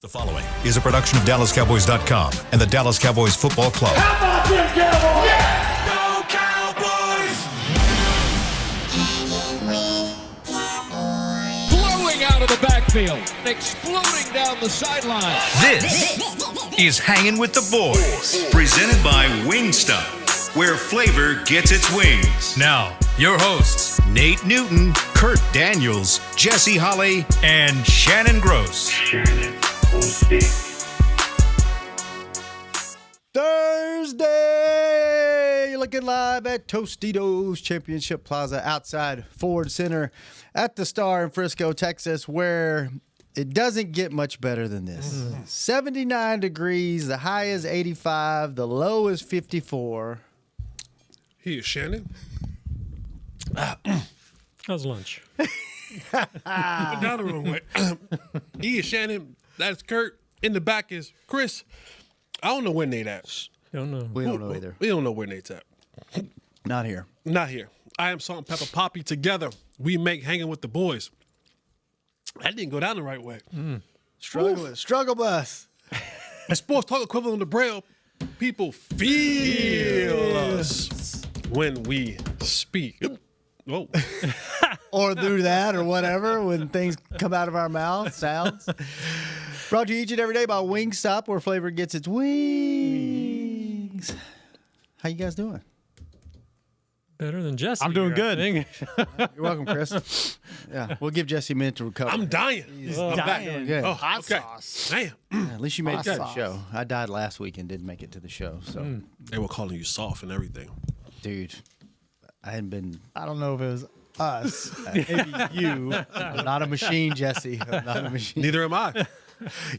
The following is a production of DallasCowboys.com and the Dallas Cowboys Football Club. How about them Cowboys? Yeah! Go Cowboys! Blowing out of the backfield, exploding down the sideline. This is Hangin' with the Boys, presented by Wingstop, where flavor gets its wings. Now, your hosts, Nate Newton, Kurt Daniels, Jesse Holley, and Shannon Gross. Thursday, looking live at Tostitos Championship Plaza outside Ford Center at the Star in Frisco, Texas, where it doesn't get much better than this. 79 degrees, the high is 85, the low is 54. Here, Shannon. How's lunch? Down the wrong way. Here, Shannon. That's Kurt. In the back is Chris. I don't know where Nate at. Don't know. We don't know either. We don't know where Nate's at. Not here. Not here. I am Salt and Pepper Poppy. Together, we make Hanging with the Boys. That didn't go down the right way. Struggle bus. The sports talk equivalent of Braille. People feel us when we speak. Whoa. Or do that or whatever when things come out of our mouth, sounds. Brought to you each and every day by Wingstop, where flavor gets its wings. How you guys doing? Better than Jesse. I'm doing here, I good. think. You're welcome, Chris. Yeah, we'll give Jesse a minute to recover. I'm dying. I'm back. Yeah. Oh, Hot okay. sauce. Damn. At least you made it to the sauce. show. I died last week and didn't make it to the show. So, They were calling you soft and everything. dude, I hadn't been. I don't know if it was us. Maybe you. I'm not a machine, Jesse. I'm not a machine. Neither am I.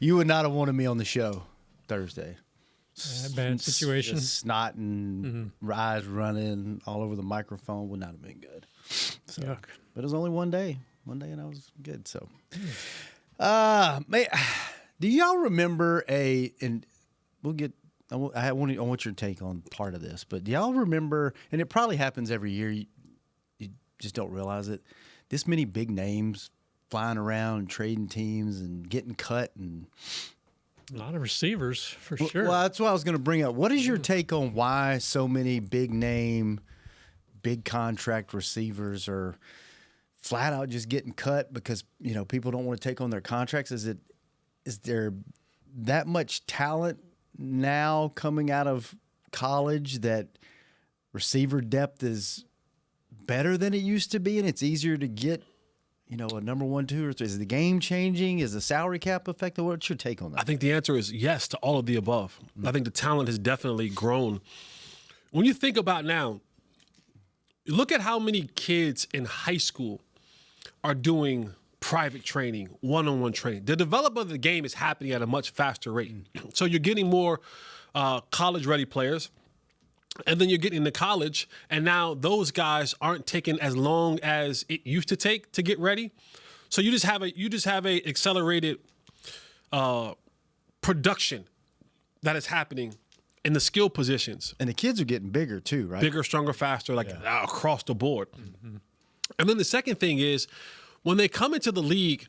You would not have wanted me on the show Thursday. Bad situation. Just snot and eyes running all over the microphone would not have been good. So, Yuck. but it was only one day, and I was good. So, man, do y'all remember and we'll get. I want your take on part of this, but do y'all remember? And it probably happens every year. You just don't realize it. This many big names flying around and trading teams and getting cut and. A lot of receivers, for sure. Well, that's what I was going to bring up. What is your take on why so many big name, big contract receivers are flat out just getting cut because, people don't want to take on their contracts? Is there that much talent now coming out of college that receiver depth is better than it used to be and it's easier to get a number 1, 2, or 3? Is the game changing? Is the salary cap affected? What's your take on that? I think the answer is yes to all of the above. I think the talent has definitely grown. When you think about now, look at how many kids in high school are doing private training, one-on-one training. The development of the game is happening at a much faster rate. So you're getting more college-ready players. And then you're getting into college, and now those guys aren't taking as long as it used to take to get ready. So you just have a accelerated production that is happening in the skill positions. And the kids are getting bigger too, right? Bigger, stronger, faster, across the board. And then the second thing is when they come into the league,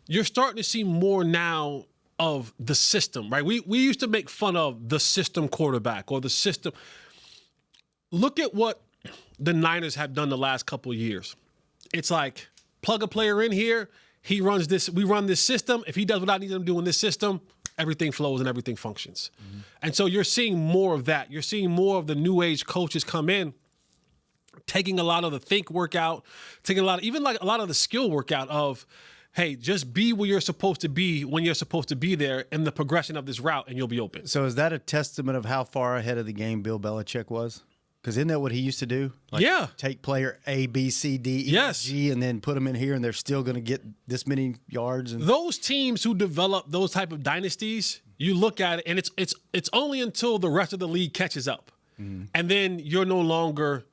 you're starting to see more now of the system, right? We used to make fun of the system quarterback or the system. Look at what the Niners have done the last couple of years. It's like plug a player in here. He runs this. We run this system. If he does what I need him to do in this system, everything flows and everything functions. And so you're seeing more of that. You're seeing more of the new age coaches come in, taking a lot of the think workout, taking a lot of the skill workout of, hey, just be where you're supposed to be when you're supposed to be there in the progression of this route, and you'll be open. So is that a testament of how far ahead of the game Bill Belichick was? Because isn't that what he used to do? Yeah. Take player A, B, C, D, E, Yes. G, and then put them in here, and they're still going to get this many yards. And Those teams who develop those type of dynasties, you look at it, and it's only until the rest of the league catches up, and then you're no longer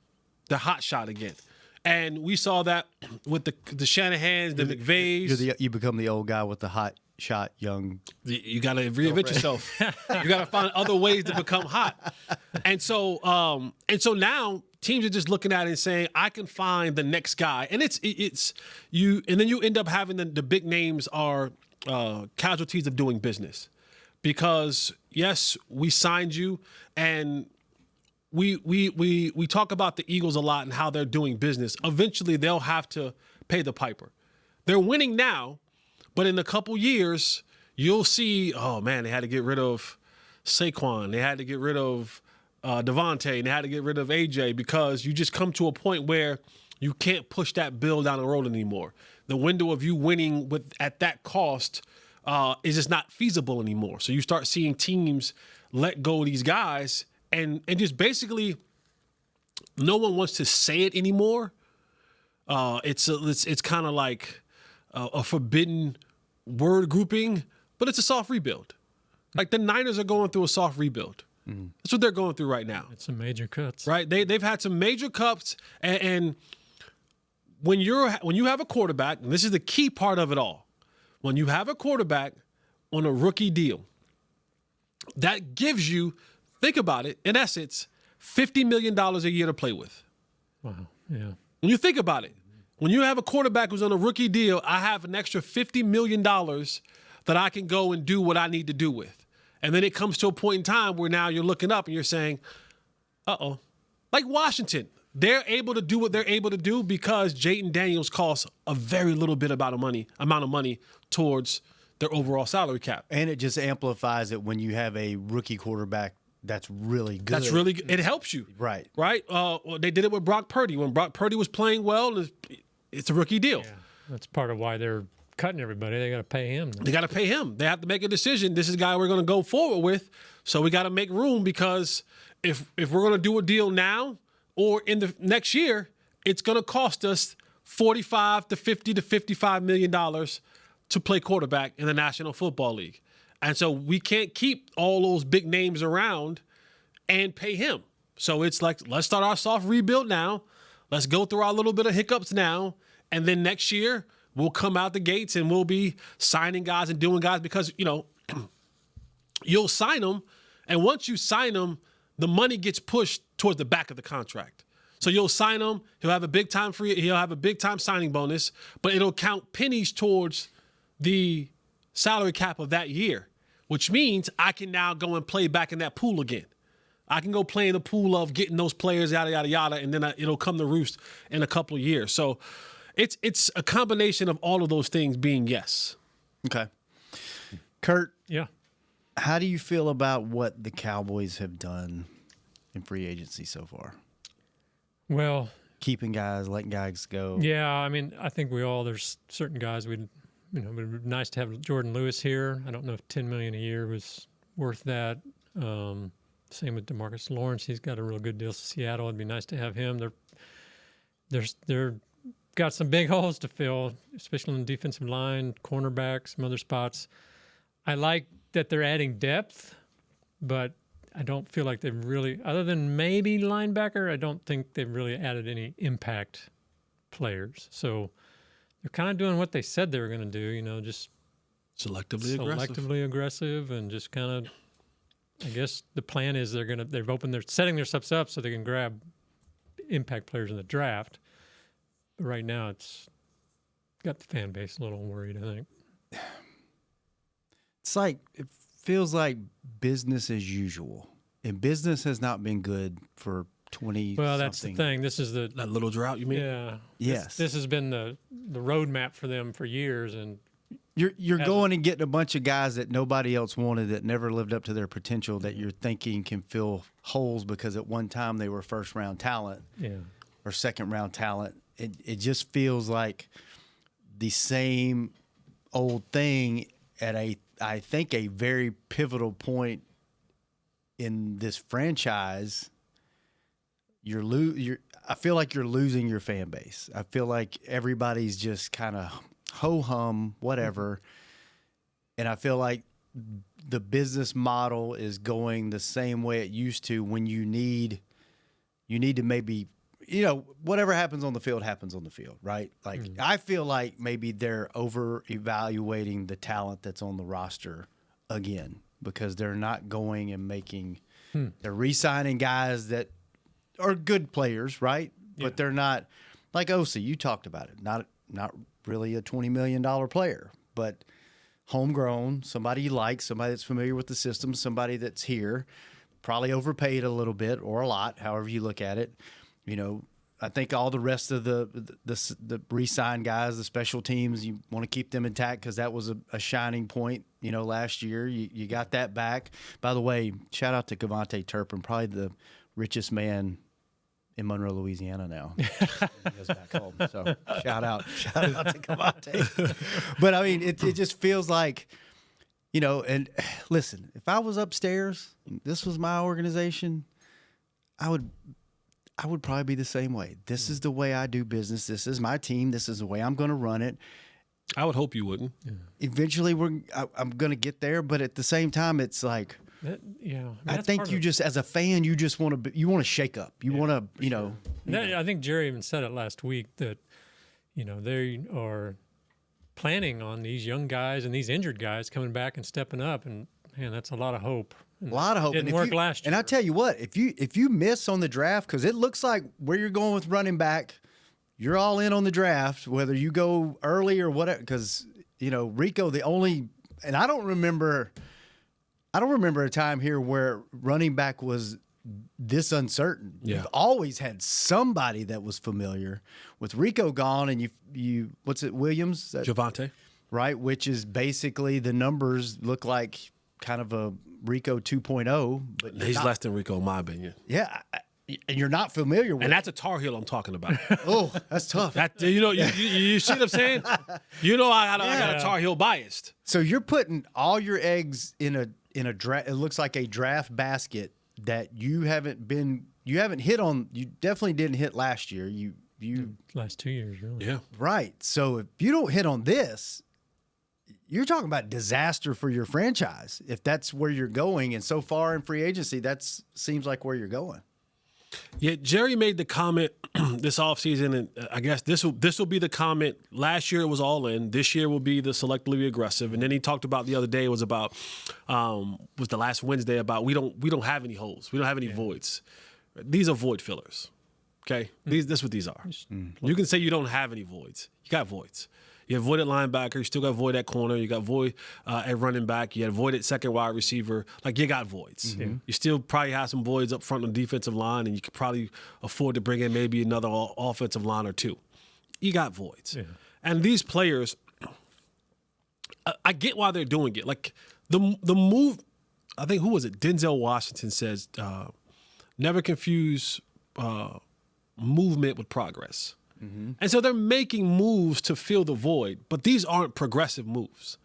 the hot shot again. And we saw that with the Shanahans, the McVays. you become the old guy with the hot shot, young. You got to reinvent yourself. You got to find other ways to become hot. And so now teams are just looking at it and saying, I can find the next guy. And it's you, and then you end up having the big names are casualties of doing business. Because yes, we signed you, and we talk about the Eagles a lot and how they're doing business. Eventually, they'll have to pay the piper. They're winning now, but in a couple years, you'll see, oh man, they had to get rid of Saquon. They had to get rid of Devontae, and they had to get rid of AJ, because you just come to a point where you can't push that bill down the road anymore. The window of you winning at that cost is just not feasible anymore. So you start seeing teams let go of these guys, and just basically no one wants to say it anymore. It's kind of like a forbidden word grouping, but it's a soft rebuild. Like the Niners are going through a soft rebuild. That's what they're going through right now. It's some major cuts. Right? They've had some major cuts, and when you have a quarterback, and this is the key part of it all, when you have a quarterback on a rookie deal, that gives you, think about it, in essence, $50 million a year to play with. Wow. Yeah. When you think about it, when you have a quarterback who's on a rookie deal, I have an extra $50 million that I can go and do what I need to do with. And then it comes to a point in time where now you're looking up and you're saying, uh-oh. Like Washington, they're able to do what they're able to do because Jayden Daniels costs a very little bit amount of money towards their overall salary cap. And it just amplifies it when you have a rookie quarterback that's really good. That's really good. It helps you. Right. Right? They did it with Brock Purdy. When Brock Purdy was playing well, it's a rookie deal. Yeah. That's part of why they're cutting everybody. They got to pay him. They got to pay him. They have to make a decision. This is a guy we're going to go forward with. So we got to make room, because if we're going to do a deal now or in the next year, it's going to cost us $45 to $50 to $55 million to play quarterback in the National Football League. And so we can't keep all those big names around and pay him. So it's like, let's start our soft rebuild now. Let's go through our little bit of hiccups now. And then next year, we'll come out the gates and we'll be signing guys and doing guys, because, you'll sign them. And once you sign them, the money gets pushed towards the back of the contract. So you'll sign him. He'll have a big time signing bonus, but it'll count pennies towards the salary cap of that year, which means I can now go and play back in that pool again. I can go play in the pool of getting those players, yada, yada, yada, and then it'll come to roost in a couple of years. So it's a combination of all of those things being yes. Okay. Kurt, Yeah. how do you feel about what the Cowboys have done in free agency so far? Well, Keeping guys, letting guys go. yeah, I mean, I think there's certain guys it'd be nice to have Jourdan Lewis here. I don't know if $10 million a year was worth that. Same with DeMarcus Lawrence. He's got a real good deal with Seattle. It'd be nice to have him. They're got some big holes to fill, especially on the defensive line, cornerback, some other spots. I like that they're adding depth, but I don't feel like they've really, other than maybe linebacker, I don't think they've really added any impact players. So they're kind of doing what they said they were going to do, just Selectively aggressive, and just kind of, I guess the plan is they're setting themselves up so they can grab impact players in the draft. But right now it's got the fan base a little worried, I think. It's like, it feels like business as usual. And business has not been good for 20 Well, that's the thing. This is That little drought, you mean? yeah. Yes. This has been the roadmap for them for years, and You're going and getting a bunch of guys that nobody else wanted, that never lived up to their potential, that you're thinking can fill holes because at one time they were first round talent or second round talent. It just feels like the same old thing at I think a very pivotal point in this franchise. I feel like you're losing your fan base. I feel like everybody's just kind of ho-hum, whatever. And I feel like the business model is going the same way it used to, when you need to maybe, whatever happens on the field happens on the field, right? Like, I feel like maybe they're over-evaluating the talent that's on the roster again, because they're not going and making they're re-signing guys that are good players, right? Yeah. But they're not, like Osi, you talked about it, not really a $20 million player, but homegrown, somebody you like, somebody that's familiar with the system, somebody that's here, probably overpaid a little bit or a lot, however you look at it. You know, I think all the rest of the re-signed guys, the special teams, you want to keep them intact because that was a shining point, you know, last year. You got that back. By the way, shout out to Cavante Turpin, probably the richest man in Monroe, Louisiana now. He goes back home. So shout out to Cavante. But I mean, it just feels like, you know, and listen, if I was upstairs, this was my organization, I would probably be the same way. This is the way I do business. This is my team. This is the way I'm going to run it. I would hope you wouldn't. Yeah. Eventually, I'm going to get there, but at the same time, it's like, I think you just, as a fan, you just want to shake up. You want to, you know. I think Jerry even said it last week that, you know, they are planning on these young guys and these injured guys coming back and stepping up, and man, that's a lot of hope. A lot of hope. Didn't work last year. And I tell you what, if you miss on the draft, because it looks like where you're going with running back, you're all in on the draft, whether you go early or whatever. Because you know Rico, and I don't remember a time here where running back was this uncertain. Yeah. You've always had somebody that was familiar. With Rico gone, and you what's it, Williams? Javante. Right, which is basically the numbers look like kind of a Rico 2.0. But He's less than Rico, in my opinion. Yeah, and you're not familiar with And that's a Tar Heel I'm talking about. Oh, that's tough. That you see what I'm saying? You know I got a Tar Heel biased. So you're putting all your eggs in a draft. It looks like a draft basket that you haven't hit on. You definitely didn't hit last year. You last 2 years, really. Yeah. right. So if you don't hit on this, you're talking about disaster for your franchise if that's where you're going. And so far in free agency, that seems like where you're going. Yeah, Jerry made the comment this offseason, and I guess this will be the comment. Last year it was all in. This year will be the selectively aggressive. And then he talked about the other day was the last Wednesday about we don't have any holes. We don't have any voids. These are void fillers. Okay, this what these are. You can say you don't have any voids. You got voids. You have void at linebacker. You still got void at corner. You got void at running back. You had void at second wide receiver. Like, you got voids. Mm-hmm. You still probably have some voids up front on the defensive line, and you could probably afford to bring in maybe another offensive line or two. You got voids. Yeah. And these players, I get why they're doing it. Like, the move, I think, who was it? Denzel Washington says, never confuse movement with progress. Mm-hmm. And so they're making moves to fill the void, but these aren't progressive moves.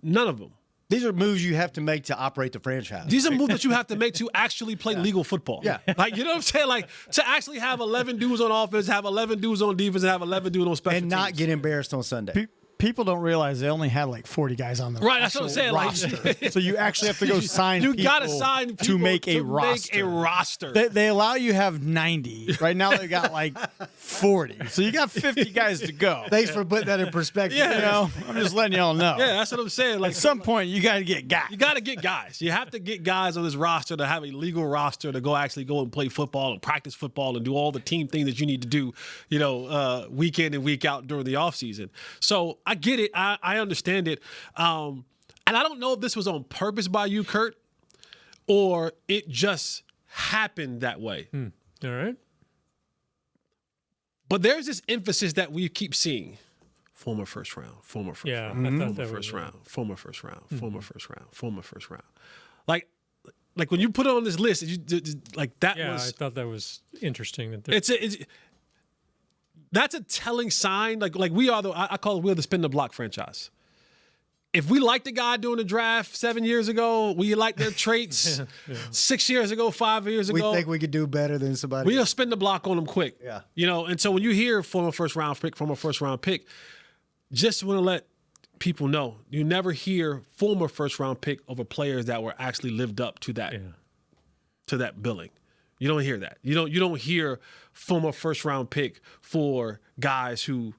None of them. These are moves you have to make to operate the franchise. These are moves that you have to make to actually play legal football. Yeah. Like, you know what I'm saying? Like, to actually have 11 dudes on offense, have 11 dudes on defense, and have 11 dudes on special and not teams. get embarrassed on Sunday. People don't realize they only had like 40 guys on the right. That's what I'm saying. roster. So you actually have to go sign. You people gotta sign people to make a roster. Make a roster. They allow you to have 90. Right now they got like 40. So you got 50 guys to go. Thanks for putting that in perspective. Yeah, you know, I'm just letting y'all know. Yeah, that's what I'm saying. Like, at some point, you got to get guys. You got to get guys. You have to get guys on this roster to have a legal roster to go and play football and practice football and do all the team things that you need to do, you know, week in and week out during the offseason. So I get it. I understand it. And I don't know if this was on purpose by you, Kurt, or it just happened that way. All right. But there's this emphasis that we keep seeing. Former first round, former first round, I thought that first was round, former first round, former first round, former first round. Like when you put it on this list, like that was. I thought that was interesting. That that's a telling sign. Like we are I call it we're the spin the block franchise. If we liked the guy doing the draft 7 years ago, we liked their traits 6 years ago, 5 years ago. We think we could do better than somebody. We'll spin the block on them quick. Yeah. You know, and so when you hear former first round pick, just want to let people know you never hear former first round pick over players that were actually lived up to that billing. You don't hear that. You don't hear former first round pick for guys who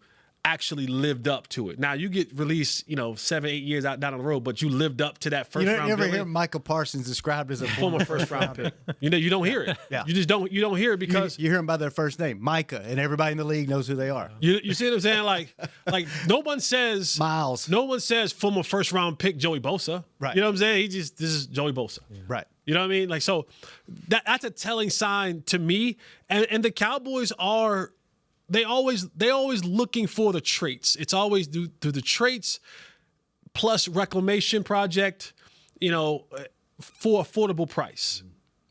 actually lived up to it. Now you get released, 7, 8 years down the road, but you lived up to that first round. You never billing. hear Michael Parsons described as a Former first round pick. You don't hear it. Yeah. You just don't hear it because you hear them by their first name, Micah, and everybody in the league knows who they are. you see what I'm saying? Like no one says Miles. No one says former first round pick Joey Bosa. Right. You know what I'm saying? This is Joey Bosa. Yeah. Right. You know what I mean? Like, so that's a telling sign to me. And the Cowboys are they always looking for the traits. It's always through the traits plus reclamation project, for affordable price.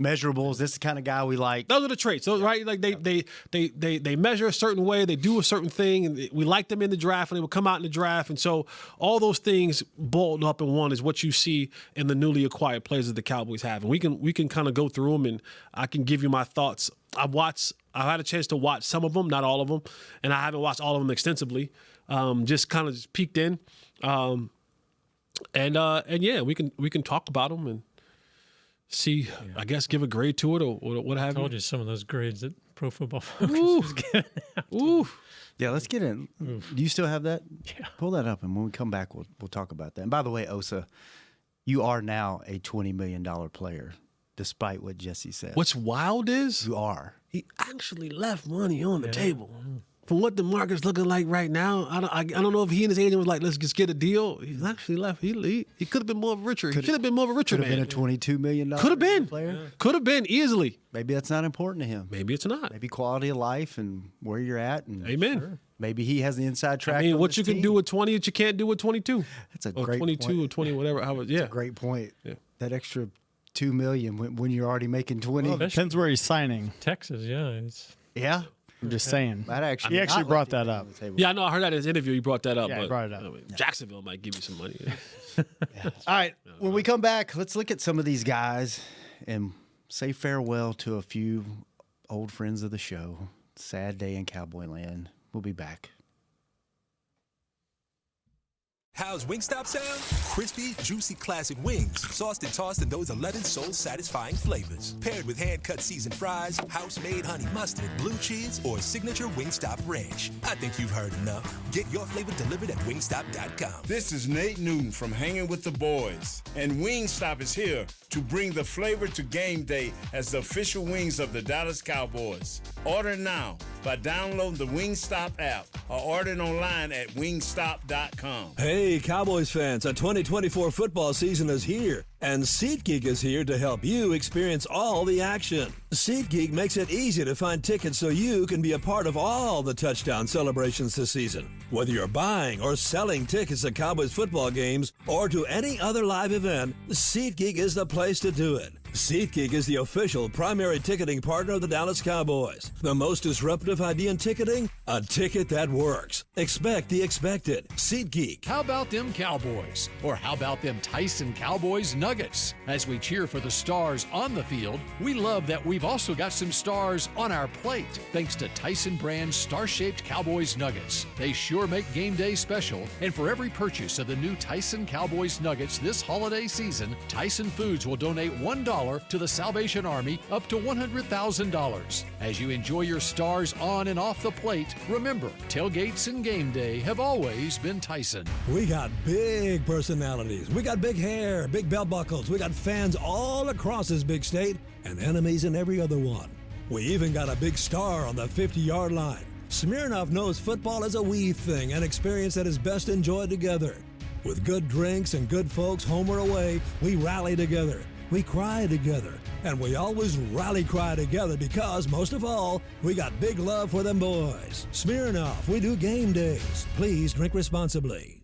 Measurables. This is the kind of guy we like. Those are the traits, right? Like they measure a certain way, they do a certain thing, and we like them in the draft, and they will come out in the draft. And so all those things boiled up in one is what you see in the newly acquired players that the Cowboys have. And we can kind of go through them, and I can give you my thoughts. I've had a chance to watch some of them, not all of them, and I haven't watched all of them extensively. Just kind of peeked in, and yeah, we can talk about them and see, I guess, give a grade to it or what have you. I told you some of those grades that Pro Football Focus was giving out. Ooh. Yeah, let's get in. Do you still have that? Yeah. Pull that up, and when we come back, we'll talk about that. And by the way, Osa, you are now a $20 million player, despite what Jesse said. What's wild is You are. he actually left money on the table. From what DeMarcus looking like right now, I don't know if he and his agent was like, let's just get a deal. He's actually left. He could have been more of a richer. He should have been more of a richer Could have man. been a $22 million Could have been. player. Could have been easily. Maybe that's not important to him. Maybe it's not. Maybe quality of life and where you're at. And Amen. maybe he has the inside track. I mean, on what this you can team. do with 20 that you can't do with 22. That's a Or great 22 point. or 20, whatever. Yeah. Great point. Yeah. That extra $2 million when you're already making 20. Well, depends where he's signing. Texas, yeah. It's Yeah. I'm just saying. That actually He actually not brought left that anything up. on the table. Yeah, I know. I heard that in his interview. He brought that up. Yeah, he but, brought it up. Jacksonville might give you some money. All right. When we come back, let's look at some of these guys and say farewell to a few old friends of the show. Sad day in Cowboy Land. We'll be back. How's Wingstop sound? Crispy, juicy classic wings, sauced and tossed in those 11 soul-satisfying flavors. Paired with hand-cut seasoned fries, house-made honey mustard, blue cheese, or signature Wingstop ranch. I think you've heard enough. Get your flavor delivered at wingstop.com. This is Nate Newton from Hangin with the Boys, and Wingstop is here to bring the flavor to game day as the official wings of the Dallas Cowboys. Order now by downloading the Wingstop app or ordering online at wingstop.com. Hey, Cowboys fans, the 2024 football season is here, and SeatGeek is here to help you experience all the action. SeatGeek makes it easy to find tickets so you can be a part of all the touchdown celebrations this season. Whether you're buying or selling tickets to Cowboys football games or to any other live event, SeatGeek is the place to do it. SeatGeek is the official primary ticketing partner of the Dallas Cowboys. The most disruptive idea in ticketing? A ticket that works. Expect the expected. SeatGeek. How about them Cowboys? Or how about them Tyson Cowboys Nuggets? As we cheer for the stars on the field, we love that we've also got some stars on our plate, thanks to Tyson brand star-shaped Cowboys Nuggets. They sure make game day special, and for every purchase of the new Tyson Cowboys Nuggets this holiday season, Tyson Foods will donate $1 to the Salvation Army up to $100,000. As you enjoy your stars on and off the plate, remember, tailgates and game day have always been Tyson. We got big personalities. We got big hair, big belt buckles. We got fans all across this big state and enemies in every other one. We even got a big star on the 50-yard line. Smirnoff knows football is a we thing, an experience that is best enjoyed together. With good drinks and good folks home or away, we rally together. We cry together, and we always rally cry together because, most of all, we got big love for them boys. Smirnoff, we do game days. Please drink responsibly.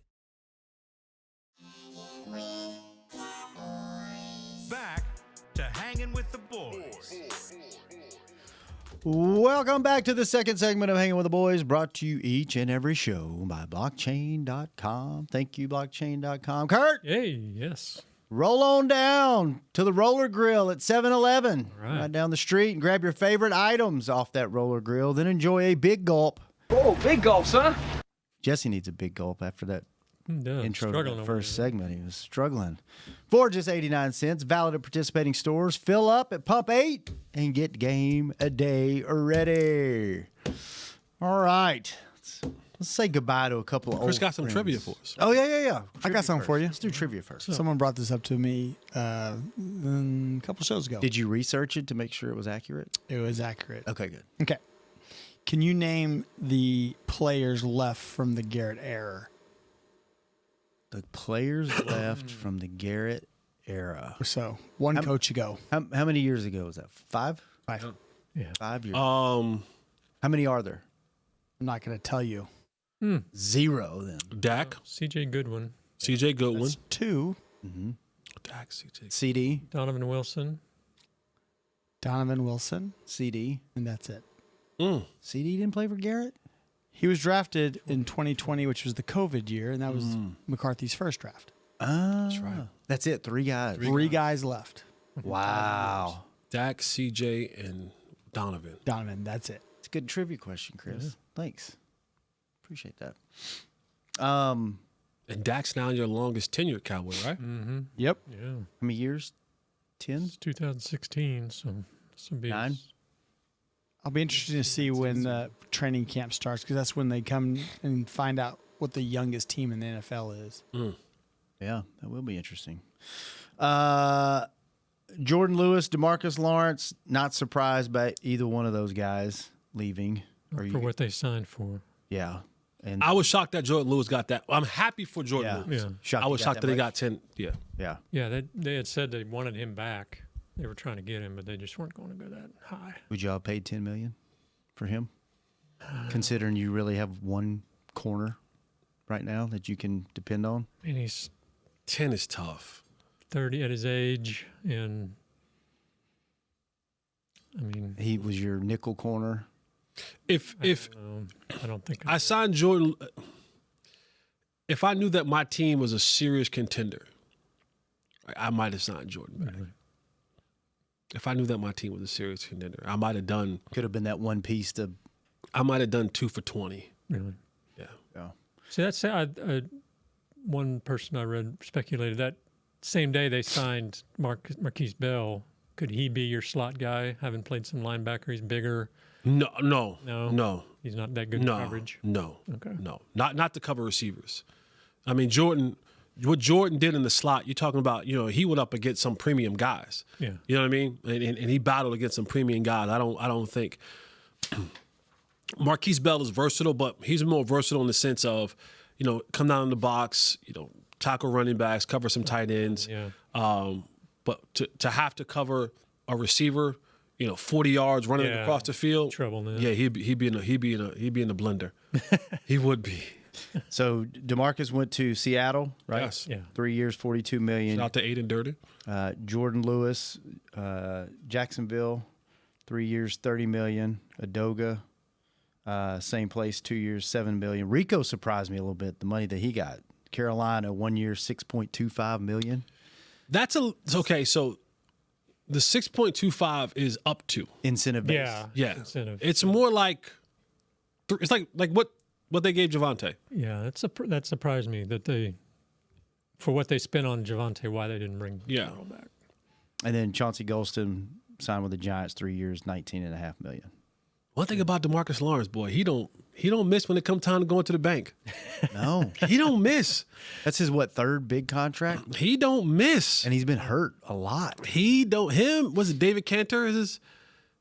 Back to Hangin' with the Boys. Welcome back to the second segment of Hanging with the Boys, brought to you each and every show by blockchain.com. Thank you, blockchain.com. Kurt, hey, yes. roll on down to the Roller Grill at 7-Eleven, Right. right down the street, and grab your favorite items off that Roller Grill. Then enjoy a big gulp. Oh, big gulp, son. Jesse needs a big gulp after that intro to Struggling the over first there. segment. He was struggling. For just 89 cents, valid at participating stores. Fill up at Pump 8 and get game a day ready. All right. Let's say goodbye to a couple of Chris old got some friends. trivia for us. Oh, yeah. I got something for you. Let's do trivia first. Someone brought this up to me a couple shows ago. Did you research it to make sure it was accurate? It was accurate. Okay, good. Okay. Can you name the players left from the Garrett era? The players left from the Garrett era. So, one coach ago. How many years ago was that? 5? 5. Yeah. 5 years. Um, How many are there? I'm not going to tell you. 0 then. Dak, C.J. Goodwin, C.J. Goodwin. That's 2. Dak, C.J. CD, Donovan Wilson. Donovan Wilson, CD. and that's it. CD didn't play for Garrett? He was drafted in 2020, which was the COVID year, and that was McCarthy's first draft. That's right. That's it. 3 guys. Three guys left. Wow. Dak, C.J., and Donovan. Donovan, that's it. It's a good trivia question, Chris. Yeah. Thanks. Appreciate that. And Dak's now your longest tenured Cowboy, right? Yep. Yeah. How many years? 10? It's 2016, so this will be 9? I'll be interested to see when the training camp starts because that's when they come and find out what the youngest team in the NFL is. Yeah, that will be interesting. Jourdan Lewis, DeMarcus Lawrence, not surprised by either one of those guys leaving. for what they signed for. Yeah. And I was shocked that Jourdan Lewis got that. I'm happy for Jourdan Lewis. Yeah. I was shocked that he got 10. Yeah. Yeah. Yeah, they had said they wanted him back. They were trying to get him, but they just weren't going to go that high. Would y'all pay $10 million for him? Considering you really have one corner right now that you can depend on? I mean, he's 10 is tough. 30 at his age, and I mean, He was your nickel corner. If I don't think I signed Jourdan, if I knew that my team was a serious contender, I might have signed Jourdan back. If I knew that my team was a serious contender, I might have done. Could have been that one piece to. I might have done 2 for 20. really. Yeah. See, that's one person I read speculated that same day they signed Marquise Bell. Could he be your slot guy? Having played some linebacker, he's bigger. No. He's not that good in coverage. No. Okay. No. Not to cover receivers. I mean, what Jourdan did in the slot, you're talking about, he went up against some premium guys. Yeah. You know what I mean? And he battled against some premium guys. I don't think Marquise Bell is versatile, but he's more versatile in the sense of, come down in the box, tackle running backs, cover some tight ends. Yeah. But to have to cover a receiver, 40 yards running across the field, trouble now. Yeah, he'd be in the blender. He would be. So DeMarcus went to Seattle, right? Yes. Yeah. 3 years, $42 million. Shout out to Aiden Dirty. Jourdan Lewis, Jacksonville, 3 years, $30 million. Adoga, same place, 2 years, $7 million. Rico surprised me a little bit, the money that he got. Carolina, 1 year, $6.25 million. That's okay. So the 6.25 is up to Incentive base. yeah. Incentive. It's more like it's like what they gave Javonte. Yeah, that surprised me that they, for what they spent on Javonte, why they didn't bring Dowdle back. And then Chauncey Golston signed with the Giants, 3 years, $19.5 million. One thing about DeMarcus Lawrence, boy, he don't miss when it comes time to go into the bank. No. He don't miss. That's his, third big contract? He don't miss. And he's been hurt a lot. Was it David Cantor? Is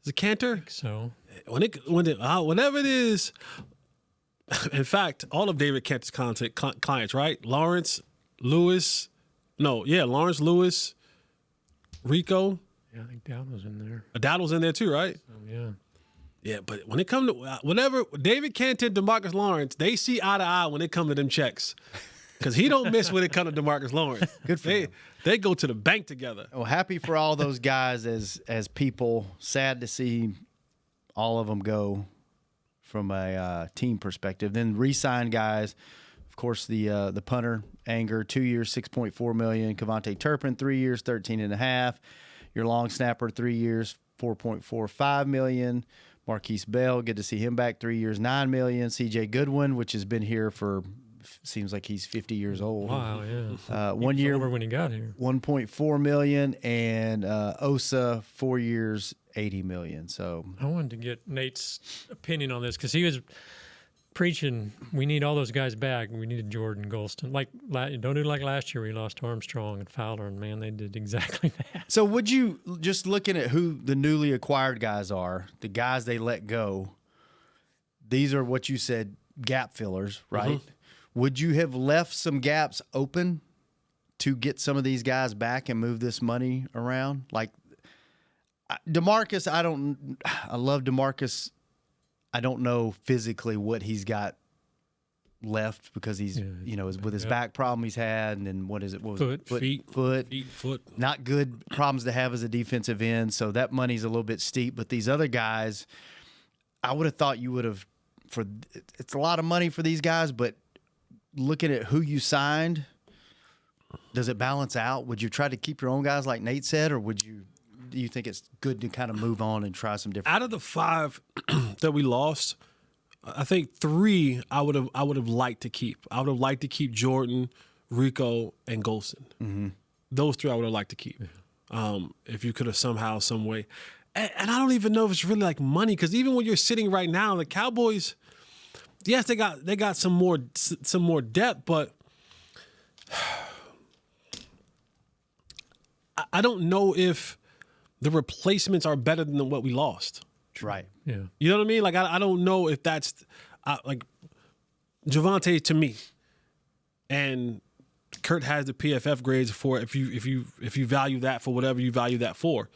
it Cantor? So Whenever it is, in fact, all of David Cantor's clients, right? Lawrence, Lewis, Rico. Yeah, I think Dowdle's in there. Dowdle's in there too, right? Yeah. Yeah, but when it comes to whenever David Cantor, DeMarcus Lawrence, they see eye to eye when it comes to them checks, because he don't miss when it comes to DeMarcus Lawrence. Good for him. They go to the bank together. Well, happy for all those guys as people. Sad to see all of them go from a team perspective. Then re-sign guys, of course, the punter, Anger, 2 years, $6.4 million. Kevontae Turpin, 3 years, $13.5. Your long snapper, 3 years, $4.45 million. Marquise Bell, good to see him back, 3 years, $9 million. C.J. Goodwin, which has been here for, seems like he's 50 years old. Wow, yeah. 1 year, over when he got here. $1.4 million, and Osa, 4 years, $80 million. So I wanted to get Nate's opinion on this because he was preaching, we need all those guys back. We needed Jourdan, Golston. Don't do like last year we lost Armstrong and Fowler, and man, they did exactly that. So would you, just looking at who the newly acquired guys are, the guys they let go, these are what you said, gap fillers, right? Mm-hmm. Would you have left some gaps open to get some of these guys back and move this money around? Like DeMarcus, I love DeMarcus. I don't know physically what he's got left because he's, with his back problem he's had, and then what is it? What was foot. Not good problems to have as a defensive end. So that money's a little bit steep. But these other guys, I would have thought you would have. It's a lot of money for these guys, but looking at who you signed, does it balance out? Would you try to keep your own guys like Nate said, or do you think it's good to kind of move on and try some different? Out of the 5 that we lost, I think 3 I would have liked to keep. I would have liked to keep Jourdan, Rico, and Golston. Mm-hmm. Those 3 I would have liked to keep. If you could have somehow, some way. And I don't even know if it's really like money, because even when you're sitting right now, the Cowboys, yes, they got some more depth, but I don't know if the replacements are better than what we lost. Right. Yeah. You know what I mean? Like, I don't know if that's like Javonte to me, and Kurt has the PFF grades for it. If you value that for whatever you value that for.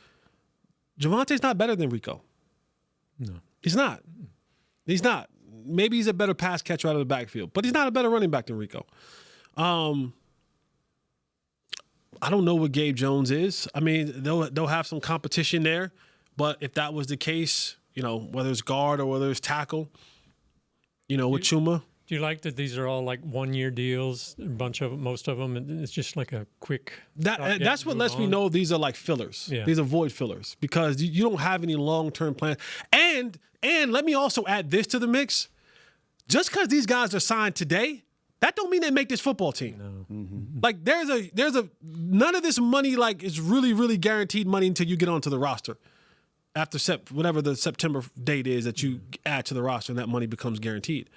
Javonte's not better than Rico. No. He's not. He's not. Maybe he's a better pass catcher out of the backfield, but he's not a better running back than Rico. I don't know what Gabe Jones is. I mean, they'll have some competition there, but if that was the case, whether it's guard or whether it's tackle, with Chuma. Do you like that these are all like 1-year deals? Most of them, and it's just like a quick. That's what lets me know these are like fillers. Yeah. These are void fillers, because you don't have any long-term plans. And let me also add this to the mix. Just because these guys are signed today, that don't mean they make this football team. No. Mm-hmm. Like there's a none of this money like is really, really guaranteed money until you get onto the roster. After whatever the September date is that you add to the roster, and that money becomes guaranteed.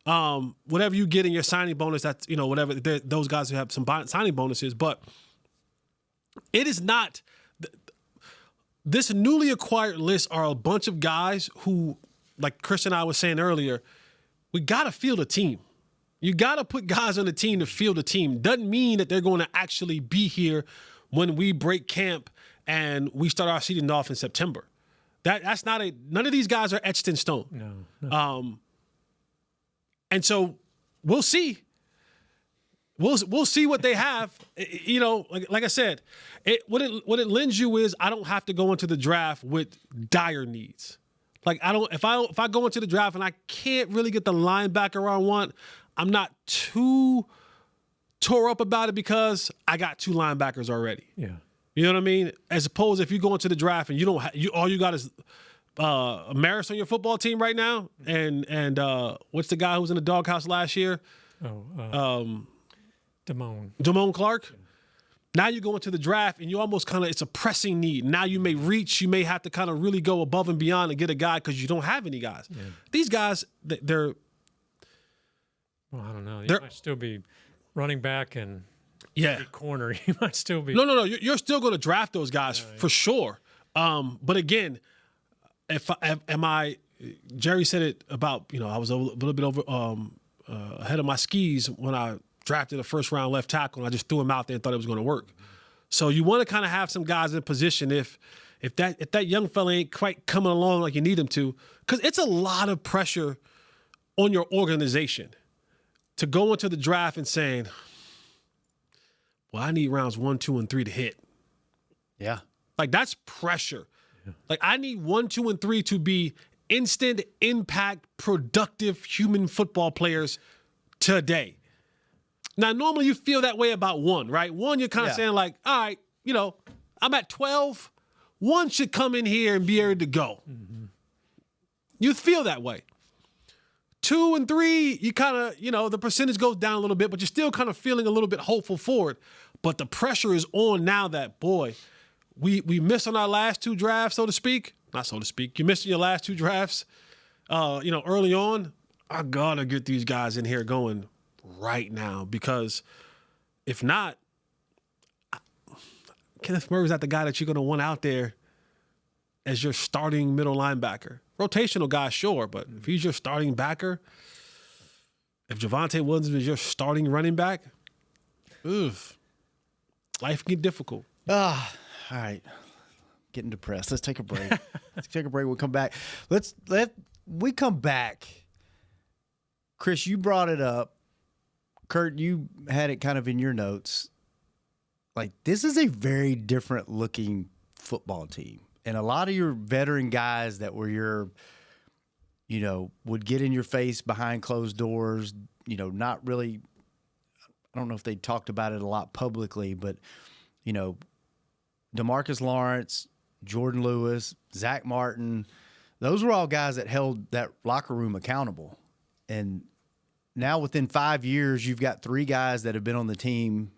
Whatever you get in your signing bonus, that's whatever those guys who have some signing bonuses, but it is not. This newly acquired list are a bunch of guys who, like Chris and I was saying earlier, we got to field a team. You got to put guys on the team to field a team. Doesn't mean that they're going to actually be here when we break camp and we start our season off in September. That's not none of these guys are etched in stone. No. And so we'll see. We'll see what they have. Like I said, what it lends you is I don't have to go into the draft with dire needs. Like if I go into the draft and I can't really get the linebacker I want, I'm not too tore up about it because I got 2 linebackers already. Yeah. You know what I mean? As opposed if you go into the draft and all you got is Maris on your football team right now, and what's the guy who was in the doghouse last year? Damone Clark. Yeah. Now you go into the draft and you almost it's a pressing need. Now you may have to kind of really go above and beyond and get a guy because you don't have any guys. Yeah. These guys, they're. Well, I don't know. You might still be running back and corner. You might still be. No. You're still going to draft those guys for sure. But again, Jerry said it about, I was a little bit over ahead of my skis when I drafted a first-round left tackle, and I just threw him out there and thought it was going to work. So you want to kind of have some guys in position if that young fella ain't quite coming along like you need him to, because it's a lot of pressure on your organization to go into the draft and saying, well, I need rounds 1, 2, and 3 to hit. Yeah. Like, that's pressure. Yeah. Like, I need 1, 2, and 3 to be instant impact, productive human football players today. Now, normally you feel that way about 1, right? 1, you're kind of saying like, all right, I'm at 12. 1 should come in here and be able to go. Mm-hmm. You feel that way. 2 and 3, you kind of, the percentage goes down a little bit, but you're still kind of feeling a little bit hopeful for it. But the pressure is on now that, boy, we missed on our last 2 drafts, so to speak. Not so to speak. You missed your last 2 drafts, early on. I got to get these guys in here going right now, because if not, Kenneth Murray's not the guy that you're going to want out there as your starting middle linebacker. Rotational guy, sure, but if he's your starting backer, if Javonte Williams is your starting running back, life can get difficult. All right. Getting depressed. Let's take a break. Let's take a break. We'll come back. We come back. Chris, you brought it up. Kurt, you had it kind of in your notes. Like, this is a very different looking football team. And a lot of your veteran guys that were your, would get in your face behind closed doors, not really, I don't know if they talked about it a lot publicly, but, DeMarcus Lawrence, Jourdan Lewis, Zach Martin, those were all guys that held that locker room accountable. And now within 5 years, you've got 3 guys that have been on the team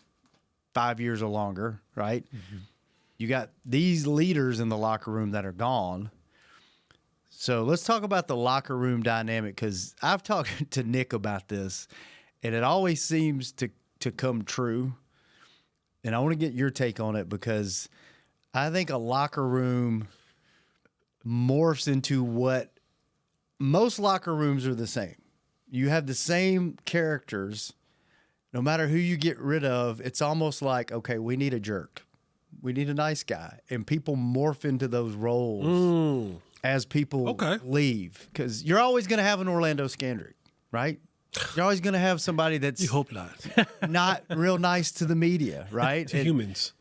5 years or longer, right? Mm-hmm. You got these leaders in the locker room that are gone. So let's talk about the locker room dynamic, because I've talked to Nick about this, and it always seems to come true. And I want to get your take on it, because I think a locker room morphs into what most locker rooms are the same. You have the same characters. No matter who you get rid of, it's almost like, okay, we need a jerk. We need a nice guy. And people morph into those roles as people leave. Because you're always going to have an Orlando Scandrick, right? You're always going to have somebody that's you hope not real nice to the media, right? To humans.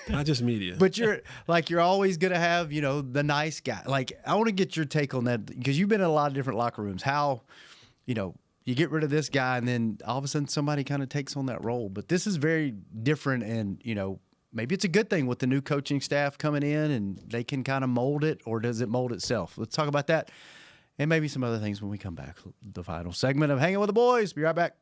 Not just media. But you're always going to have, the nice guy. Like, I want to get your take on that, because you've been in a lot of different locker rooms. How, you get rid of this guy and then all of a sudden somebody kind of takes on that role. But this is very different, and, maybe it's a good thing with the new coaching staff coming in and they can kind of mold it, or does it mold itself? Let's talk about that and maybe some other things when we come back. The final segment of Hanging with the Boys. Be right back.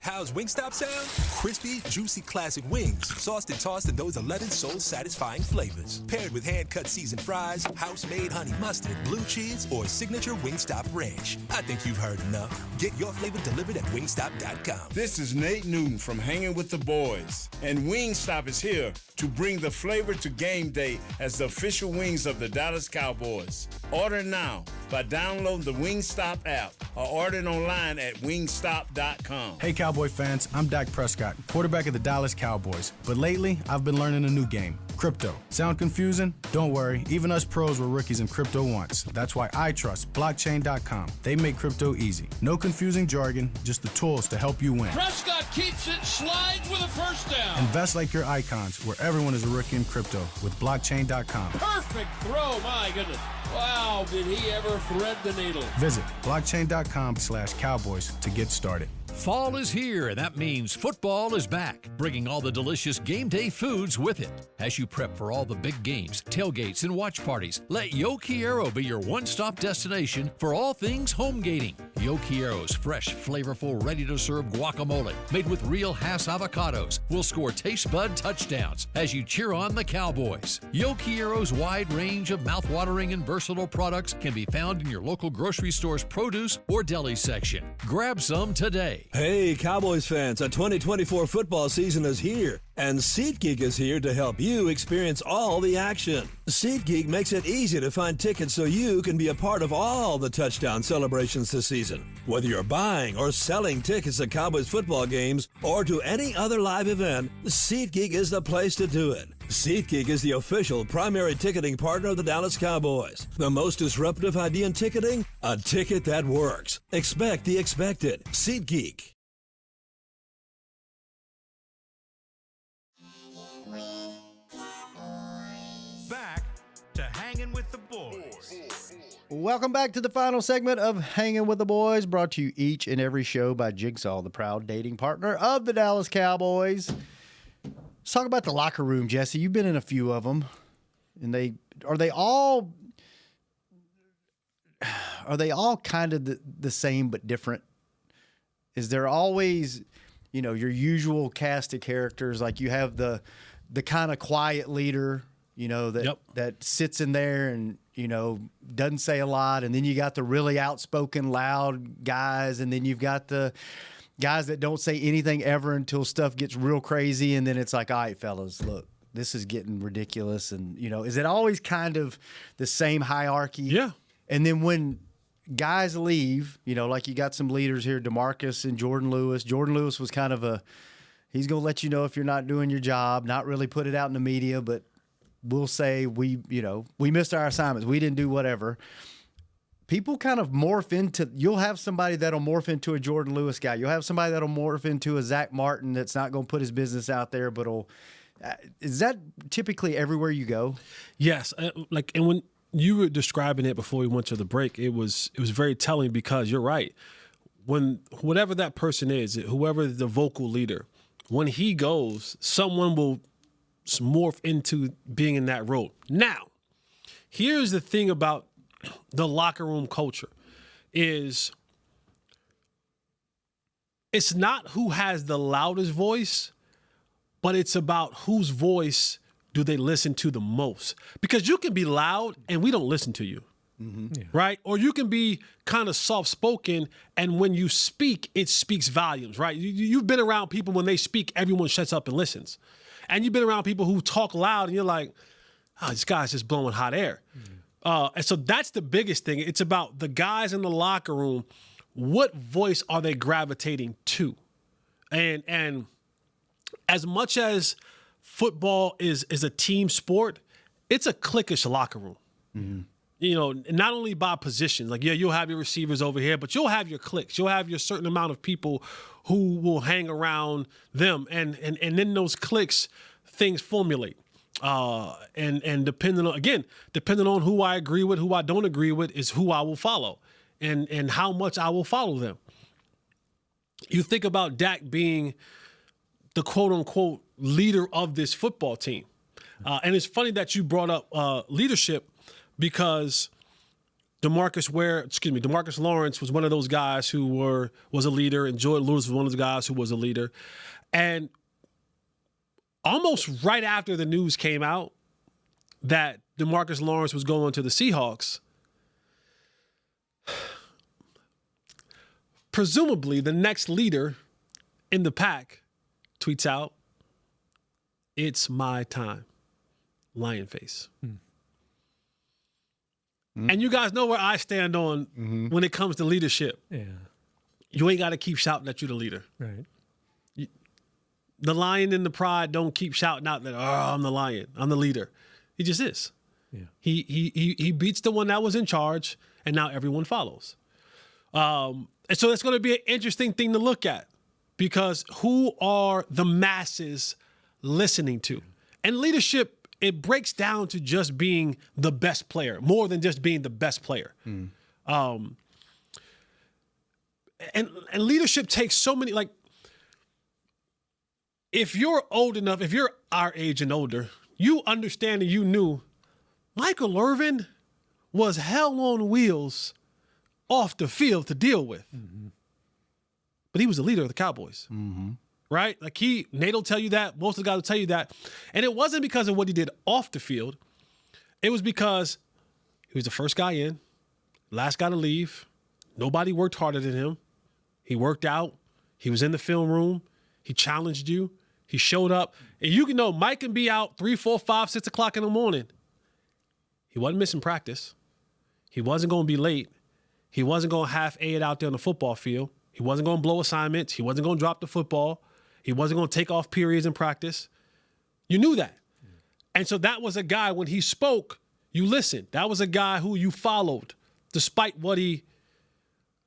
How's Wingstop sound? Crispy, juicy classic wings, sauced and tossed in those 11 soul-satisfying flavors. Paired with hand-cut seasoned fries, house-made honey mustard, blue cheese, or signature Wingstop ranch. I think you've heard enough. Get your flavor delivered at wingstop.com. This is Nate Newton from Hanging with the Boys, and Wingstop is here to bring the flavor to game day as the official wings of the Dallas Cowboys. Order now by downloading the Wingstop app or ordering online at wingstop.com. Hey Cowboy fans, I'm Dak Prescott, quarterback of the Dallas Cowboys. But lately, I've been learning a new game, crypto. Sound confusing? Don't worry, even us pros were rookies in crypto once. That's why I trust blockchain.com. They make crypto easy. No confusing jargon, just the tools to help you win. Prescott keeps it, slides with a first down. Invest like your icons, where everyone is a rookie in crypto with blockchain.com. Perfect throw, my goodness. Wow, did he ever thread the needle? Visit blockchain.com/Cowboys to get started. Fall is here, and that means football is back, bringing all the delicious game day foods with it. As you prep for all the big games, tailgates, and watch parties, let Yo Quiero be your one-stop destination for all things home gating. Yo Quiero's fresh, flavorful, ready-to-serve guacamole, made with real Hass avocados, will score taste bud touchdowns as you cheer on the Cowboys. Yo Quiero's wide range of mouthwatering and versatile products can be found in your local grocery store's produce or deli section. Grab some today. Hey, Cowboys fans, a 2024 football season is here, and SeatGeek is here to help you experience all the action. SeatGeek makes it easy to find tickets so you can be a part of all the touchdown celebrations this season. Whether you're buying or selling tickets to Cowboys football games or to any other live event, SeatGeek is the place to do it. SeatGeek is the official primary ticketing partner of the Dallas Cowboys. The most disruptive idea in ticketing? A ticket that works. Expect the expected. SeatGeek. Back to Hanging with the Boys. Welcome back to the final segment of Hanging with the Boys, brought to you each and every show by Jigsaw, the proud dating partner of the Dallas Cowboys. Let's talk about the locker room, Jesse. You've been in a few of them, and are they all kind of the same but different? Is there always, your usual cast of characters? Like you have the kind of quiet leader, that sits in there and doesn't say a lot. And then you got the really outspoken, loud guys. And then you've got the guys that don't say anything ever until stuff gets real crazy. And then it's like, all right, fellas, look, this is getting ridiculous. And, is it always kind of the same hierarchy? Yeah. And then when guys leave, like you got some leaders here, DeMarcus and Jourdan Lewis. Jourdan Lewis was kind of he's going to let you know if you're not doing your job, not really put it out in the media, but we'll say we missed our assignments. We didn't do whatever. People kind of morph into, you'll have somebody that'll morph into a Jourdan Lewis guy. You'll have somebody that'll morph into a Zach Martin that's not going to put his business out there, but is that typically everywhere you go? Yes. And when you were describing it before we went to the break, it was very telling, because you're right. When whatever that person is, whoever the vocal leader, when he goes, someone will morph into being in that role. Now, here's the thing about the locker room culture is it's not who has the loudest voice, but it's about whose voice do they listen to the most. Because you can be loud and we don't listen to you, right? Or you can be kind of soft-spoken, and when you speak, it speaks volumes, right? You've been around people, when they speak, everyone shuts up and listens. And you've been around people who talk loud, and you're like, oh, this guy's just blowing hot air. And so that's the biggest thing. It's about the guys in the locker room. What voice are they gravitating to? And as much as football is a team sport, it's a cliquish locker room. Not only by position. Like, you'll have your receivers over here, but you'll have your cliques. You'll have your certain amount of people who will hang around them. And in those cliques, things formulate. And depending on who I agree with, who I don't agree with, is who I will follow and how much I will follow them. You think about Dak being the quote unquote leader of this football team. And it's funny that you brought up leadership, because DeMarcus Lawrence was one of those guys who was a leader, and Jourdan Lewis was one of the guys who was a leader. And almost right after the news came out that DeMarcus Lawrence was going to the Seahawks, presumably the next leader in the pack tweets out, "It's my time, Lion face." And you guys know where I stand on when it comes to leadership. Yeah. You ain't got to keep shouting that you're the leader. Right. The lion and the pride don't keep shouting out that, "Oh, I'm the lion, I'm the leader." He just is. Yeah. He beats the one that was in charge, and now everyone follows. And so that's going to be an interesting thing to look at, because who are the masses listening to? And leadership, it breaks down to just being the best player, more than just being the best player. And leadership takes so many, like, if you're old enough, if you're our age and older, you understand and you knew Michael Irvin was hell on wheels off the field to deal with. But he was the leader of the Cowboys. Right? Like, Nate will tell you that. Most of the guys will tell you that. And it wasn't because of what he did off the field. It was because he was the first guy in, last guy to leave. Nobody worked harder than him. He worked out. He was in the film room. He challenged you. He showed up. And you can know Mike can be out 3, 4, 5, 6 o'clock in the morning. He wasn't missing practice. He wasn't going to be late. He wasn't going to half-A it out there on the football field. He wasn't going to blow assignments. He wasn't going to drop the football. He wasn't going to take off periods in practice. You knew that. And so that was a guy, when he spoke, you listened. That was a guy who you followed, despite what he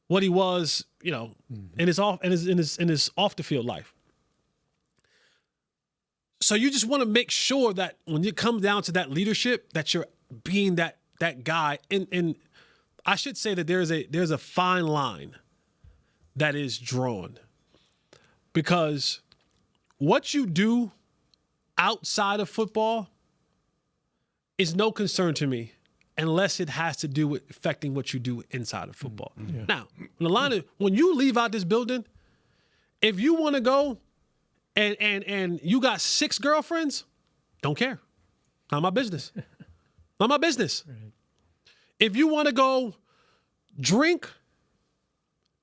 was, in his off the field life. So you just want to make sure that when it comes down to that leadership, that you're being that guy. And I should say that there's a fine line that is drawn, because what you do outside of football is no concern to me unless it has to do with affecting what you do inside of football. Yeah. Now, when you leave out this building, if you want to go and you got 6 girlfriends, don't care. Not my business. Not my business. Right. If you want to go drink,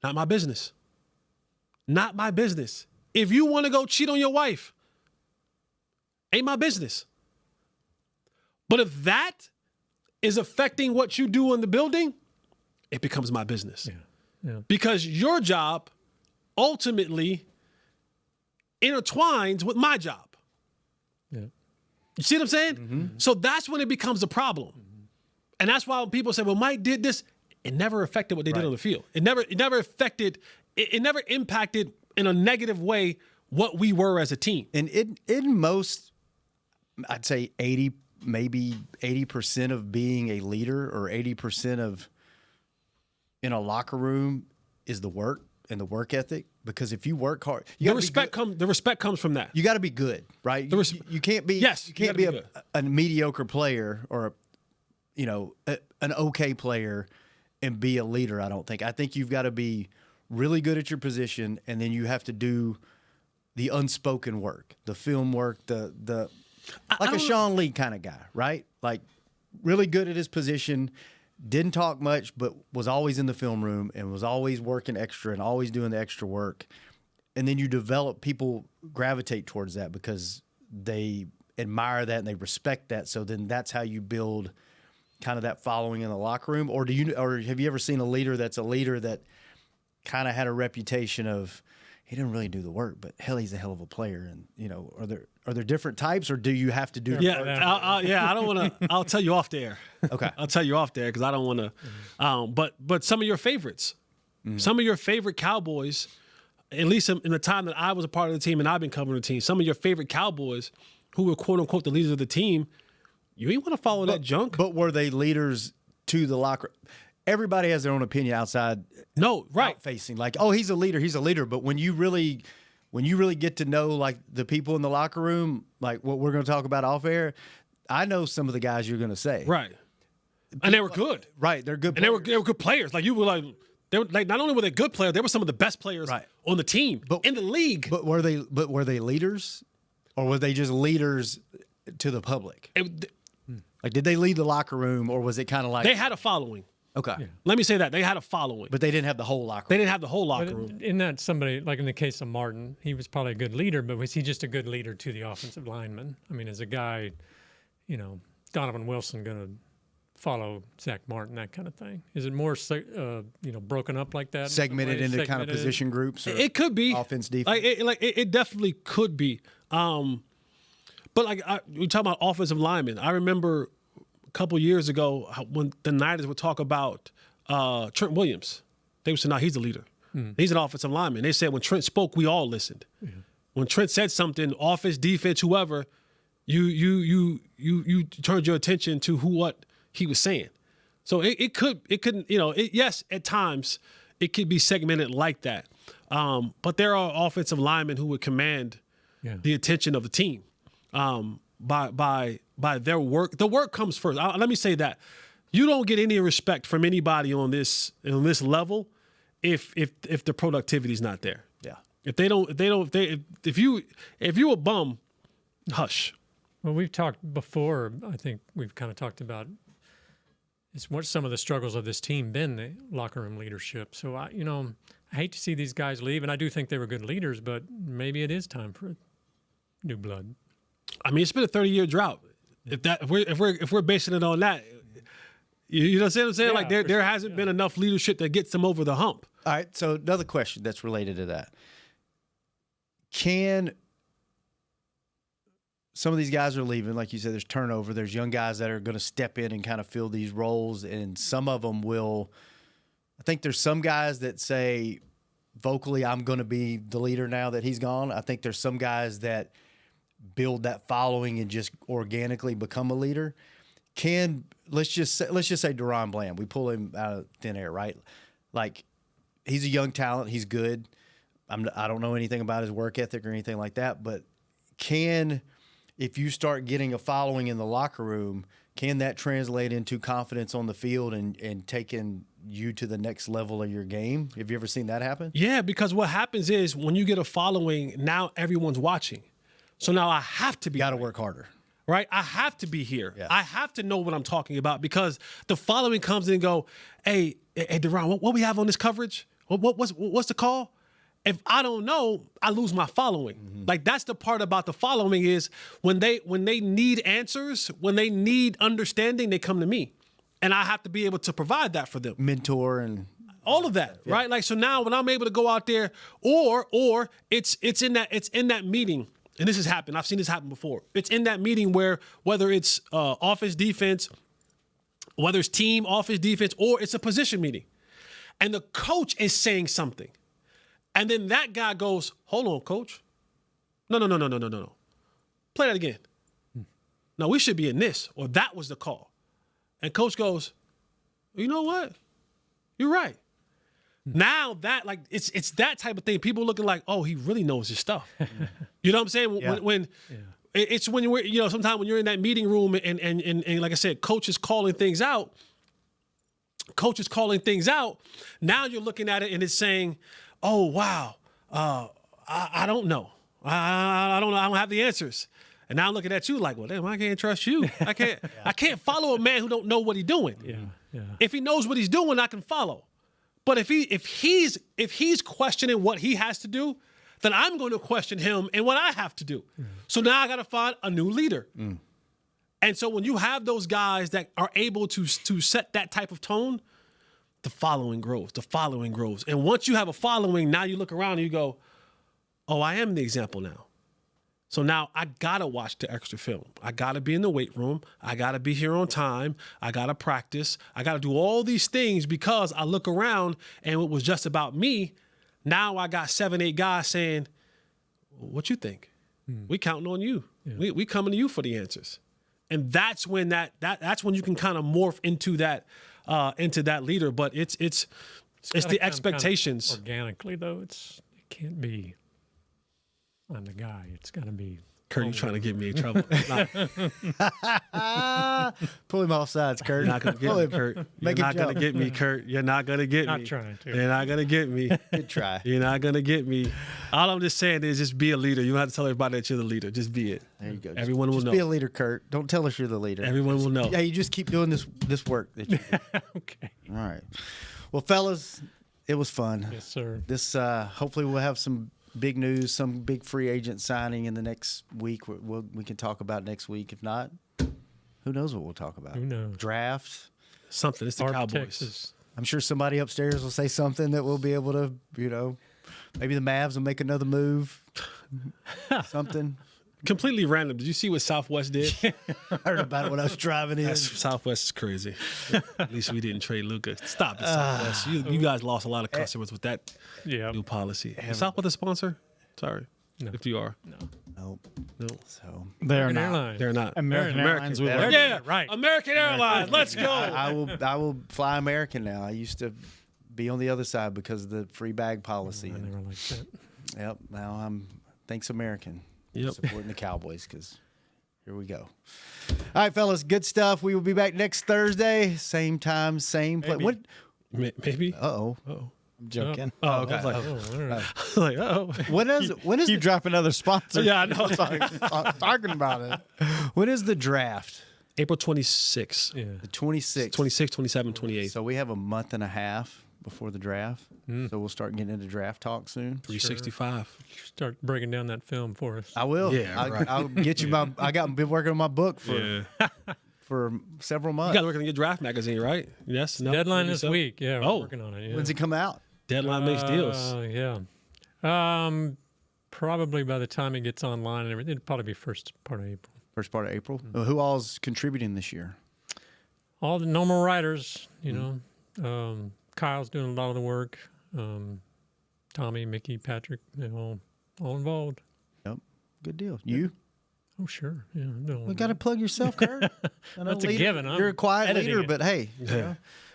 not my business. Not my business. If you want to go cheat on your wife, ain't my business. But if that is affecting what you do in the building, it becomes my business. Yeah. Because your job ultimately intertwines with my job. Yeah. You see what I'm saying? Mm-hmm. So that's when it becomes a problem. And that's why when people say, well, Mike did this, it never affected what they did on the field. It never affected, it never impacted in a negative way what we were as a team. And in most, I'd say 80% of being a leader, or 80% of in a locker room, is the work and the work ethic. Because if you work hard, the respect comes from that. You got to be good, right? You can't be you can't be a mediocre player or an okay player and be a leader. I don't think. I think you've got to be really good at your position, and then you have to do the unspoken work, the film work, the like a Sean Lee kind of guy, right? Like really good at his position, didn't talk much, but was always in the film room and was always working extra and always doing the extra work. And then you develop, people gravitate towards that because they admire that and they respect that. So then that's how you build kind of that following in the locker room. Or have you ever seen a leader that's a leader that kind of had a reputation of, he didn't really do the work, but hell, he's a hell of a player. And are there different types, or do you have to do? I don't want to. I'll tell you off the air. Okay, I'll tell you off there because I don't want to. But some of your favorites, some of your favorite Cowboys, at least in the time that I was a part of the team and I've been covering the team, some of your favorite Cowboys who were quote unquote the leaders of the team, you ain't want to follow that junk. But were they leaders to the locker? Everybody has their own opinion outside. No, right. Facing like, oh, he's a leader. But when you really get to know like the people in the locker room, like what we're going to talk about off air, I know some of the guys you're going to say. Right. And they were good. Right. They're good. And they were good players. Like you were like, they were like, not only were they good players, they were some of the best players on the team, in the league. But were they leaders, or were they just leaders to the public? Like, did they lead the locker room, or was it kind of like they had a following? Okay. Yeah. Let me say that. They had a following. But they didn't have the whole locker room. They didn't have the whole locker room. In that, somebody, like in the case of Martin, he was probably a good leader, but was he just a good leader to the offensive lineman? I mean, as a guy, Donovan Wilson going to follow Zach Martin, that kind of thing? Is it more, broken up like that? Segmented into kind of position groups? It could be. Offense, defense? It definitely could be. But we talk about offensive linemen. I remember couple years ago when the Niners would talk about Trent Williams. They would say, no, he's a leader. He's an offensive lineman. They said when Trent spoke, we all listened. When Trent said something, offense, defense, whoever, you turned your attention to what he was saying. So it couldn't, yes, at times it could be segmented like that. But there are offensive linemen who would command the attention of the team by their work. The work comes first. Let me say that. You don't get any respect from anybody on this level if the productivity is not there. Yeah. If you a bum, hush. Well, we've talked before. I think we've kind of talked about what some of the struggles of this team been, the locker room leadership. So I hate to see these guys leave, and I do think they were good leaders, but maybe it is time for new blood. I mean, it's been a 30-year drought. If we're basing it on that, you know what I'm saying? Yeah, there hasn't been enough leadership that gets them over the hump. All right. So another question that's related to that: can some of these guys are leaving? Like you said, there's turnover. There's young guys that are going to step in and kind of fill these roles, and some of them will. I think there's some guys that say vocally, "I'm going to be the leader now that he's gone." I think there's some guys that build that following and just organically become a leader. Let's just say Jourdan Bland. We pull him out of thin air, right? Like, he's a young talent. He's good. I don't know anything about his work ethic or anything like that, but if you start getting a following in the locker room, can that translate into confidence on the field and taking you to the next level of your game? Have you ever seen that happen? Yeah, because what happens is when you get a following, now everyone's watching. So now I have to be. Got to work harder. right? I have to be here. Yeah. I have to know what I'm talking about because the following comes in and go, hey, Jourdan, what we have on this coverage? What's the call? If I don't know, I lose my following. Mm-hmm. Like that's the part about the following is when they need answers, when they need understanding, they come to me. And I have to be able to provide that for them. Mentor and all of that, right? Like so now when I'm able to go out there or it's in that meeting, and this has happened. I've seen this happen before. It's in that meeting where whether it's offense, defense, whether it's team, offense, defense, or it's a position meeting. And the coach is saying something. And then that guy goes, hold on, coach. No. Play that again. No, we should be in this, or that was the call. And coach goes, you know what? You're right. Now that, like, it's that type of thing. People looking like, oh, he really knows his stuff. You know what I'm saying? Yeah. It's when you're, sometimes when you're in that meeting room and like I said, coach is calling things out. Now you're looking at it and it's saying, oh, wow, I don't know. I don't know. I don't have the answers. And now I'm looking at you like, well, damn, I can't trust you. I can't follow a man who don't know what he's doing. Yeah. If he knows what he's doing, I can follow. But if he's questioning what he has to do, then I'm going to question him and what I have to do. So now I got to find a new leader. And so when you have those guys that are able to set that type of tone, the following grows. And once you have a following, now you look around and you go, oh, I am the example now. So now I got to watch the extra film. I got to be in the weight room. I got to be here on time. I got to practice. I got to do all these things because I look around and it was just about me. Now I got 7, 8 guys saying, what you think? We counting on you. Yeah. We coming to you for the answers. And that's when that's when you can kind of morph into that leader. But it's the expectations. Kind of organically though, it can't be. I'm the guy. It's got to be. Kurt, you trying to get me in trouble. Pull him off sides, Kurt. You're not going to get me, Kurt. You're not going to get me, Kurt. You're not going to get me. Not trying to. You're not going to get me. Good try. You're not going to get me. All I'm just saying is just be a leader. You don't have to tell everybody that you're the leader. Just be it. There you go. Everyone will know. Just be a leader, Kurt. Don't tell us you're the leader. Everyone will know. Yeah, you just keep doing this work that you do. Okay. All right. Well, fellas, it was fun. Yes, sir. This hopefully we'll have some big news, some big free agent signing in the next week. We can talk about next week. If not, who knows what we'll talk about? Who knows? Draft. Something. It's the Cowboys. Texas. I'm sure somebody upstairs will say something that we'll be able to, maybe the Mavs will make another move. Something. Completely random. Did you see what Southwest did? I heard about it when I was driving in. Southwest is crazy. At least we didn't trade Luka. Stop it, Southwest. You guys lost a lot of customers with that new policy. Is Southwest a sponsor? Sorry. No. If you are. No. So they're American not. Airlines. They're not. American Airlines. We love Yeah, right. American Airlines. Let's go. I will fly American now. I used to be on the other side because of the free bag policy. I never liked that. Yep. Now I'm thanks American. Yep. Supporting the Cowboys because here we go. All right, fellas, good stuff. We will be back next Thursday, same time, same place. What? Maybe. Uh-oh. Uh-oh. I'm joking. Oh, okay. All right. Like, oh. When is You drop another sponsor. Yeah, I know. Talking about it. when is the draft? April 26th. Yeah. The 26th. 26, 27, 28. So we have a month and a half before the draft. So we'll start getting into draft talk soon. 365. Start breaking down that film for us. I will. Yeah, right. I'll get you been working on my book for Yeah. for several You months. guys working on your draft magazine, right? Yes. No. Deadline Maybe this so? week. Yeah, we're Oh. working on it. Yeah. When's it come out? Deadline makes deals. Yeah. Probably by the time it gets online and everything, it'll probably be first part of April. First part of April. Who all's contributing this year? All the normal writers, Kyle's doing a lot of the work. Tommy, Mickey, Patrick, all involved. Yep. Good deal. You? Oh, sure. Yeah. No, We got to plug yourself, Kurt. That's a given. I'm You're a quiet editing leader, it. but hey,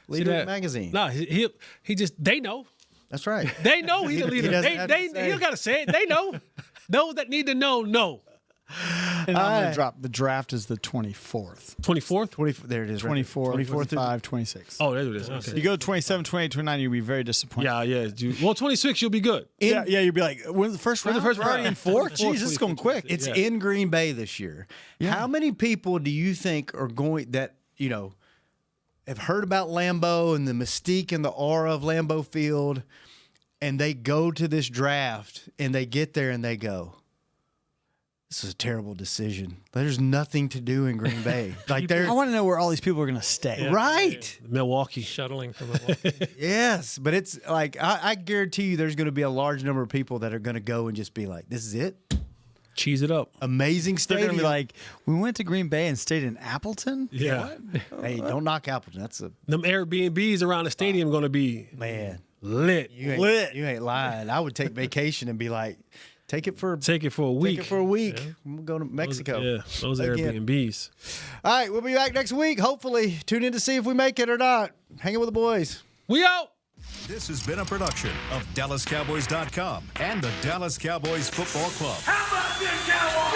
leader of the magazine. No, he just they know. That's right. They know he's a leader. doesn't have to say. He don't gotta say it. They know. Those that need to know. And I'm going to drop. The draft is the 24th. 24th? There it is. 24, 25, 26. Oh, there it is. Okay. You go 27, 28, 29, you'll be very disappointed. Yeah. Well, 26, you'll be good. Yeah, you'll be like, when's the first round? the first We're already round? in fourth? Jeez, this is going quick. It's in Green Bay this year. Yeah. How many people do you think are going that, have heard about Lambeau and the mystique and the aura of Lambeau Field, and they go to this draft and they get there and they go, this is a terrible decision. There's nothing to do in Green Bay. I want to know where all these people are going to stay. Yeah. Right. Milwaukee. Shuttling from Milwaukee. Yes, but it's like I guarantee you there's going to be a large number of people that are going to go and just be like, this is it? Cheese it up. Amazing They're stadium. going to be like, we went to Green Bay and stayed in Appleton? Yeah. Hey, don't knock Appleton. That's Them Airbnbs around the stadium going to be lit. You ain't lying. I would take vacation and be like, take it for a week. Take it for a week. Yeah. We'll go to Mexico. Those Airbnbs. All right, we'll be back next week. Hopefully, tune in to see if we make it or not. Hanging with the boys. We out. This has been a production of DallasCowboys.com and the Dallas Cowboys Football Club. How about this, Cowboys?